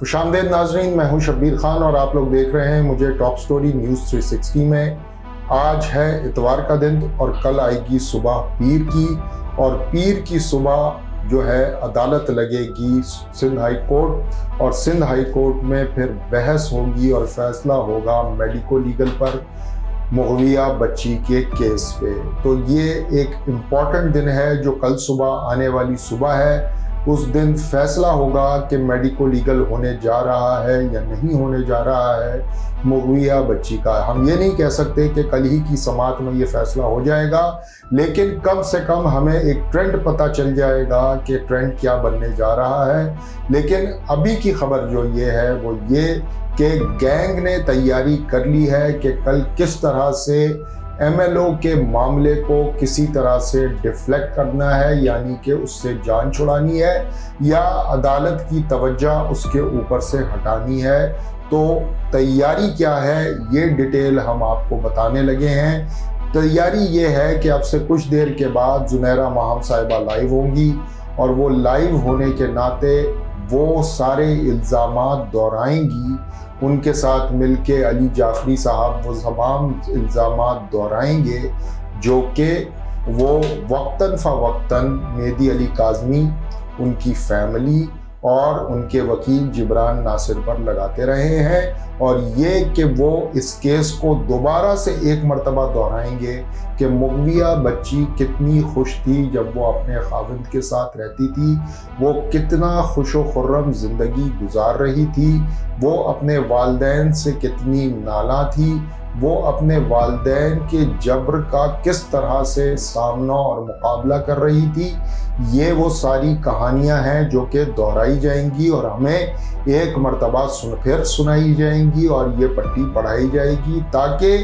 खुशामदीद नाजरीन, मैं हूं शब्बीर खान और आप लोग देख रहे हैं मुझे टॉप स्टोरी न्यूज़ 360 में। आज है इतवार का दिन और कल आएगी सुबह पीर की, और पीर की सुबह जो है अदालत लगेगी सिंध हाई कोर्ट, और सिंध हाई कोर्ट में फिर बहस होगी और फैसला होगा मेडिको लीगल पर मुग़विया बच्ची के केस पे। तो ये एक इम्पॉर्टेंट दिन है जो कल सुबह आने वाली सुबह है। उस दिन फैसला होगा कि मेडिको लीगल होने जा रहा है या नहीं होने जा रहा है मुग़विया बच्ची का। हम ये नहीं कह सकते कि कल ही की समाअत में ये फैसला हो जाएगा, लेकिन कम से कम हमें एक ट्रेंड पता चल जाएगा कि ट्रेंड क्या बनने जा रहा है। लेकिन अभी की खबर जो ये है वो ये कि गैंग ने तैयारी कर ली है कि कल किस तरह से MLO के मामले को किसी तरह से डिफ्लेक्ट करना है, यानी कि उससे जान छुड़ानी है या अदालत की तवज्जो उसके ऊपर से हटानी है। तो तैयारी क्या है ये डिटेल हम आपको बताने लगे हैं। तैयारी ये है कि अब से कुछ देर के बाद जुनैरा माहम साहिबा लाइव होंगी, और वो लाइव होने के नाते वो सारे इल्ज़ामात दोहराएंगी। उनके साथ मिलके अली जाफरी साहब वो तमाम इल्ज़ामात दोहराएंगे जो कि वो वक्तन फ़वक्तन मेहदी अली काज़मी, उनकी फैमिली और उनके वकील जिब्रान नासिर पर लगाते रहे हैं। और ये कि वो इस केस को दोबारा से एक मरतबा दोहराएंगे कि मुग़विया बच्ची कितनी खुश थी जब वो अपने खाविंद के साथ रहती थी, वो कितना खुश व खुर्रम ज़िंदगी गुजार रही थी, वो अपने वालिदैन से कितनी नाला थी, वो अपने वालिदैन के जबर का किस तरह से सामना और मुकाबला कर रही थी। ये वो सारी कहानियां हैं जो कि दोहराई जाएंगी और हमें एक मरतबा फिर सुनाई जाएंगी और ये पट्टी पढ़ाई जाएगी, ताकि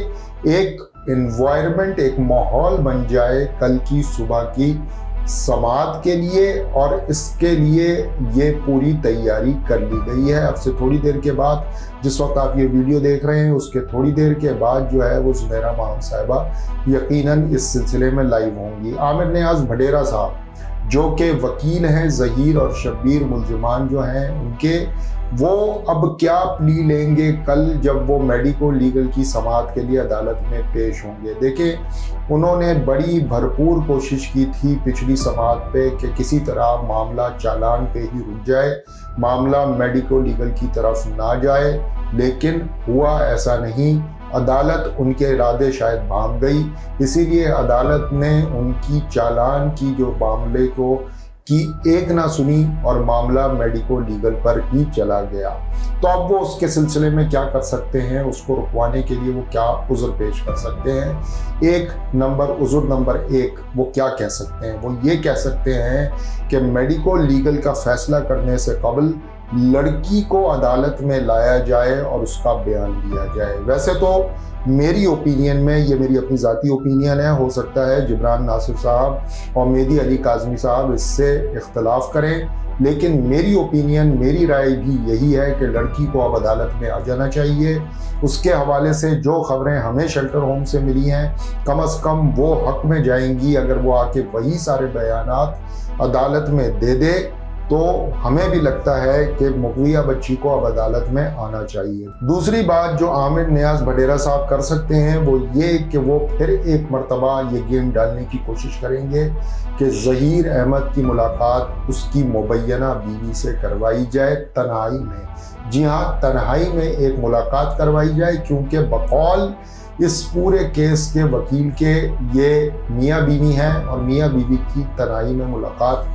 एक एनवायरनमेंट, एक माहौल बन जाए कल की सुबह की समाअत के लिए। और इसके लिए ये पूरी तैयारी कर ली गई है। अब से थोड़ी देर के बाद, जिस वक्त आप ये वीडियो देख रहे हैं उसके थोड़ी देर के बाद जो है वो जुनैरा माहम साहिबा यकीनन इस सिलसिले में लाइव होंगी। आमिर नियाज भडेरा साहब जो कि वकील हैं ज़हीर और शब्बीर मुल्ज़िमान जो हैं उनके, वो अब क्या प्ली लेंगे कल जब वो मेडिको लीगल की समाअत के लिए अदालत में पेश होंगे। देखें, उन्होंने बड़ी भरपूर कोशिश की थी पिछली समाअत पे कि किसी तरह मामला चालान पे ही रुक जाए, मामला मेडिको लीगल की तरफ ना जाए, लेकिन हुआ ऐसा नहीं। अदालत उनके इरादे शायद भांप गई, इसीलिए अदालत ने उनकी चालान की जो मामले को की एक ना सुनी और मामला मेडिको लीगल पर ही चला गया। तो अब वो उसके सिलसिले में क्या कर सकते हैं, उसको रुकवाने के लिए वो क्या उज़्र पेश कर सकते हैं। उज़्र नंबर एक वो क्या कह सकते हैं, वो ये कह सकते हैं कि मेडिको लीगल का फैसला करने से कबल लड़की को अदालत में लाया जाए और उसका बयान लिया जाए। वैसे तो मेरी ओपिनियन में, ये मेरी अपनी ज़ाती ओपिनियन है, हो सकता है जिब्रान नासिर साहब और मेहदी अली काज़मी साहब इससे इख्तलाफ करें, लेकिन मेरी ओपिनियन, मेरी राय भी यही है कि लड़की को अब अदालत में आ जाना चाहिए। उसके हवाले से जो खबरें हमें शेल्टर होम से मिली हैं, कम अज़ कम वो हक़ में जाएंगी। अगर वो आके वही सारे बयानात अदालत में दे दे तो हमें भी लगता है कि मुग़विया बच्ची को अब अदालत में आना चाहिए। दूसरी बात जो आमिर नियाज भडेरा साहब कर सकते हैं वो ये कि वो फिर एक मरतबा ये गेम डालने की कोशिश करेंगे कि ज़हीर अहमद की मुलाकात उसकी मुबैना बीवी से करवाई जाए तन्हाई में। जी हाँ, तन्हाई में एक मुलाकात करवाई जाए, क्योंकि बकौल इस पूरे केस के वकील के ये मियाँ बीवी हैं और मियाँ बीवी की तन्हाई में मुलाकात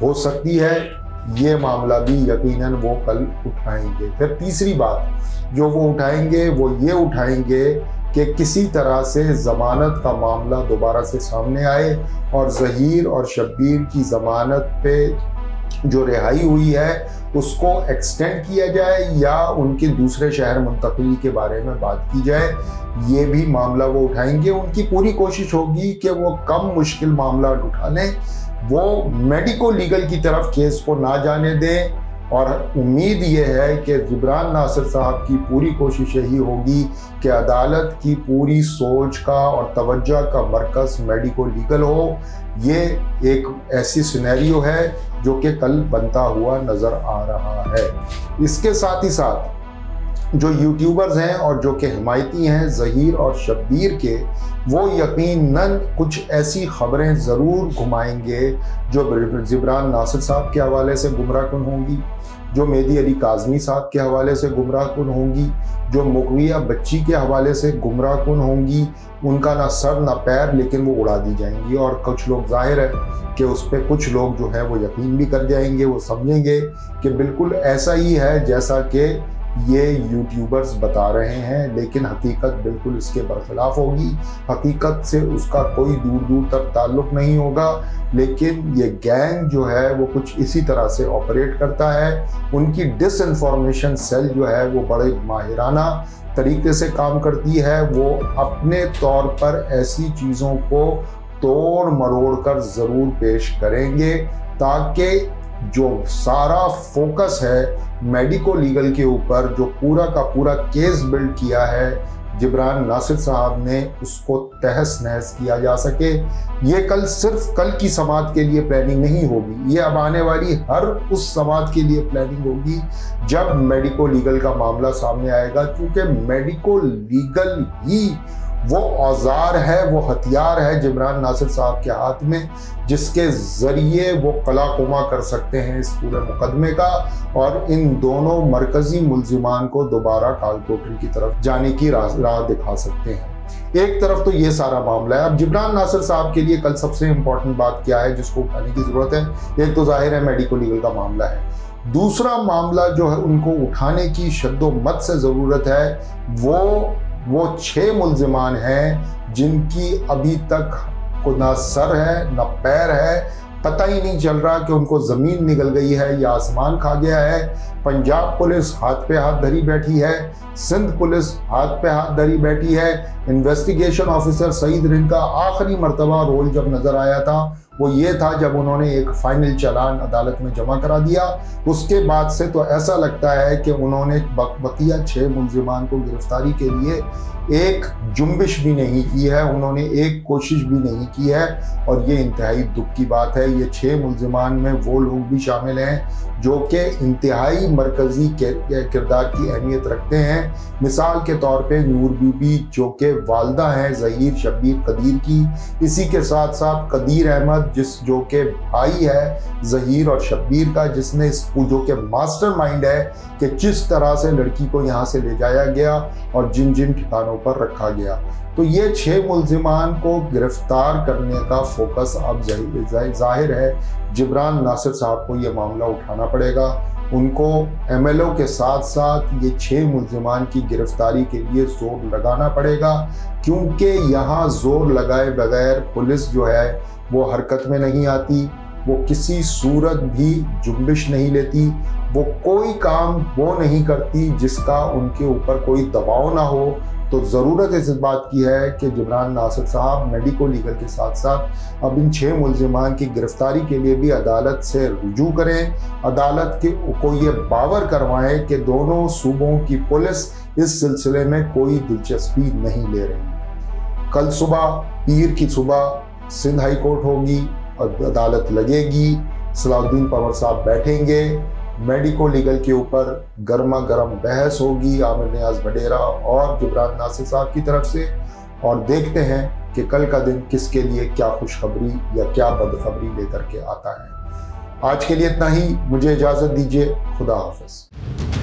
हो सकती है। ये मामला भी यकीनन वो कल उठाएंगे। फिर तीसरी बात जो वो उठाएंगे वो ये उठाएंगे कि किसी तरह से ज़मानत का मामला दोबारा से सामने आए और ज़हीर और शब्बीर की ज़मानत पे जो रिहाई हुई है उसको एक्सटेंड किया जाए या उनके दूसरे शहर मुंतकिली के बारे में बात की जाए। ये भी मामला वो उठाएंगे। उनकी पूरी कोशिश होगी कि वो कम मुश्किल मामला उठा लें, वो मेडिको लीगल की तरफ केस को ना जाने दें। और उम्मीद ये है कि जिब्रान नासिर साहब की पूरी कोशिश यही होगी कि अदालत की पूरी सोच का और तवज्जो का मरकज़ मेडिको लीगल हो। ये एक ऐसी सिनेरियो है जो कि कल बनता हुआ नज़र आ रहा है। इसके साथ ही साथ जो यूट्यूबर्स हैं और जो कि हिमायती हैं ज़हीर और शब्बीर के, वो यकीनन कुछ ऐसी खबरें ज़रूर घुमाएंगे जो जिब्रान नासिर साहब के हवाले से गुमराहकुन होंगी, जो मेहदी अली काज़मी साहब के हवाले से गुमराहकुन होंगी, जो मुगविया बच्ची के हवाले से गुमराहकुन होंगी। उनका ना सर ना पैर, लेकिन वो उड़ा दी जाएंगी। और कुछ लोग ज़ाहिर है कि उस पर कुछ लोग जो है वो यकीन भी कर जाएंगे, वो समझेंगे कि बिल्कुल ऐसा ही है जैसा कि ये यूट्यूबर्स बता रहे हैं, लेकिन हकीकत बिल्कुल इसके बरखिलाफ होगी। हकीकत से उसका कोई दूर दूर तक ताल्लुक़ नहीं होगा, लेकिन ये गैंग जो है वो कुछ इसी तरह से ऑपरेट करता है। उनकी डिसइंफॉर्मेशन सेल जो है वो बड़े माहिराना तरीके से काम करती है। वो अपने तौर पर ऐसी चीज़ों को तोड़ मरोड़ कर ज़रूर पेश करेंगे ताकि जो सारा फोकस है मेडिको लीगल के ऊपर, जो पूरा का पूरा केस बिल्ड किया है जिब्रान नासिर साहब ने, उसको तहस नहस किया जा सके। ये कल सिर्फ कल की समात के लिए प्लानिंग नहीं होगी, ये अब आने वाली हर उस समात के लिए प्लानिंग होगी जब मेडिको लीगल का मामला सामने आएगा, क्योंकि मेडिको लीगल ही वो औजार है, वो हथियार है जिब्रान नासिर साहब के हाथ में, जिसके ज़रिए वो कलाकुमा कर सकते हैं इस पूरे मुकदमे का और इन दोनों मरकज़ी मुल्जिमान को दोबारा कालकोठरी की तरफ जाने की राह दिखा सकते हैं। एक तरफ तो ये सारा मामला है। अब जिब्रान नासिर साहब के लिए कल सबसे इम्पोर्टेंट बात क्या है जिसको उठाने की ज़रूरत है? एक तो ज़ाहिर है मेडिको लीगल का मामला है। दूसरा मामला जो है उनको उठाने की शद्दोमत से ज़रूरत है, वो 6 मुल्जिमान हैं जिनकी अभी तक को ना सर है ना पैर है, पता ही नहीं चल रहा कि उनको ज़मीन निगल गई है या आसमान खा गया है। पंजाब पुलिस हाथ पे हाथ धरी बैठी है, सिंध पुलिस हाथ पे हाथ धरी बैठी है। इन्वेस्टिगेशन ऑफिसर सईद रिंद का आखिरी मर्तबा रोल जब नज़र आया था वो ये था जब उन्होंने एक फाइनल चालान अदालत में जमा करा दिया। उसके बाद से तो ऐसा लगता है कि उन्होंने बकिया 6 मुल्जिमान को गिरफ्तारी के लिए एक जुम्बिश भी नहीं की है, उन्होंने एक कोशिश भी नहीं की है। और ये इंतहाई दुख की बात है। ये 6 मुल्जिमान में वो लोग भी शामिल हैं जो कि इंतहाई मरकज़ी किरदार की अहमियत रखते हैं। मिसाल के तौर पे नूर बीबी जो कि वालदा हैं ज़हीर शब्बीर कदीर की, इसी के साथ साथ कदीर अहमद जो कि भाई है ज़हीर और शब्बीर का, जिसने जो कि मास्टरमाइंड है कि जिस तरह से लड़की को यहाँ से ले जाया गया और जिन जिन ठिकानों पर रखा गया। तो ये 6 मुल्जिमान को गिरफ्तार करने का फोकस अब जाहिर है जिब्रान नासिर साहब को ये मामला उठाना पड़ेगा। उनको MLO के साथ साथ ये 6 मुल्जिमान की गिरफ्तारी के लिए जोर लगाना पड़ेगा, क्योंकि यहाँ जोर लगाए बगैर पुलिस जो है वो हरकत में नहीं आती, वो किसी सूरत भी जुम्बिश नहीं लेती, वो कोई काम वो नहीं करती जिसका उनके ऊपर कोई दबाव ना हो। तो ज़रूरत इस बात की है कि जिब्रान नासिर साहब मेडिको लीगल के साथ साथ अब इन 6 मुल्जिमान की गिरफ्तारी के लिए भी अदालत से रुजू करें, अदालत को ये बावर करवाएं कि दोनों सूबों की पुलिस इस सिलसिले में कोई दिलचस्पी नहीं ले रही। कल सुबह पीर की सुबह सिंध हाई कोर्ट होगी और अदालत लगेगी, सलाउद्दीन पंवर साहब बैठेंगे, मेडिको लीगल के ऊपर गर्मा गर्म बहस होगी आमिर नियाज वडेरा और जिब्रान नासिर साहब की तरफ से। और देखते हैं कि कल का दिन किसके लिए क्या खुशखबरी या क्या बदखबरी लेकर के आता है। आज के लिए इतना ही, मुझे इजाज़त दीजिए, खुदा हाफिज़।